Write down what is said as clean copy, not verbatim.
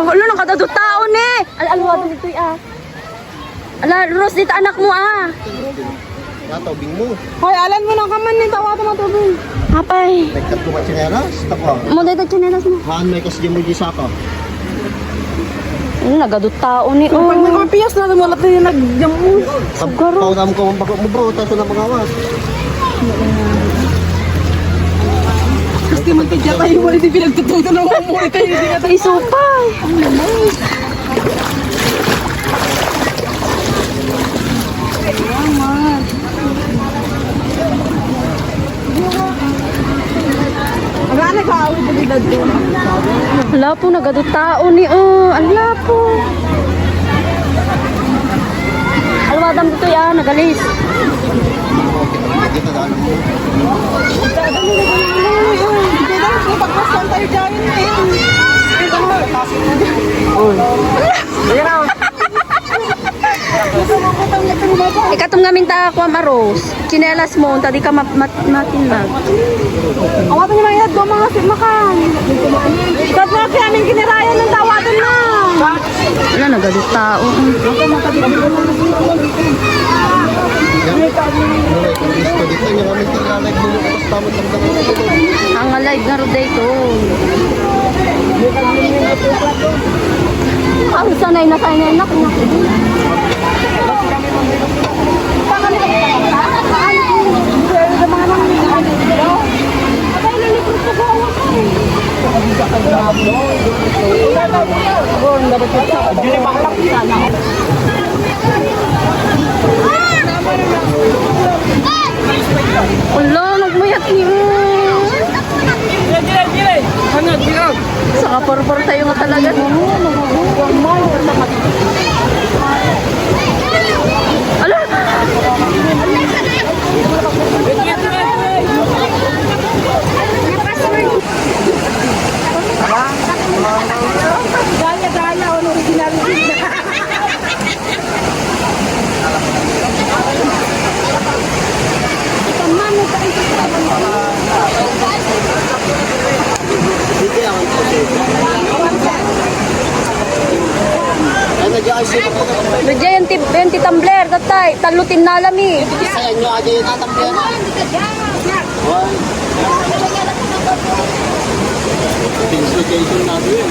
Wala nakadado tao ni. Alwado dito ah. Ala, Ros, dito anak mo ah. Natawbing mo. Hoy, alan mo na kaman ni tawa ta matubing. Apay. Nagkat ko ba chineras? Tako. Mo dito chinelas mo. Haan may kas mo di saka. Ano nagado tao ni oh. Pag nagpapiyas na wala tayo nagjam mo. Siguro. Paunam ko bako mo bro, taso na magawas. Kasi man kaya tayo wala di pinagtututo na mo tayo di ka tayo. Isupay. Aga nag-aawit na bigla doon. Ala po nagado tao ni oh. Ala po. Alwadam dito ya, nagalis. Kita daan mo. Pagpasan tayo dyan eh. Ikatum nga minta ko maros. Chinelas mo, tadi ka matinag. Awatan niyo mga do mga simakan. Kat na kaya aming kinirayan ng tawatan na. Wala nagado tao. Gusto dito niya kami tilalay mo tapos tamot ang damo. Ang alive nga ro dito. Ang sanay na tayo na anak niya. Wala, nagmayat niyo. Saka por tayo nga talaga. Ala! Gaya-gaya on original. Sige ang ano diyan siya ko. Medyo yung 20 tumbler, tatay. Talutin na alam eh. Sa inyo aja yung tatampihan. Why? Location natin.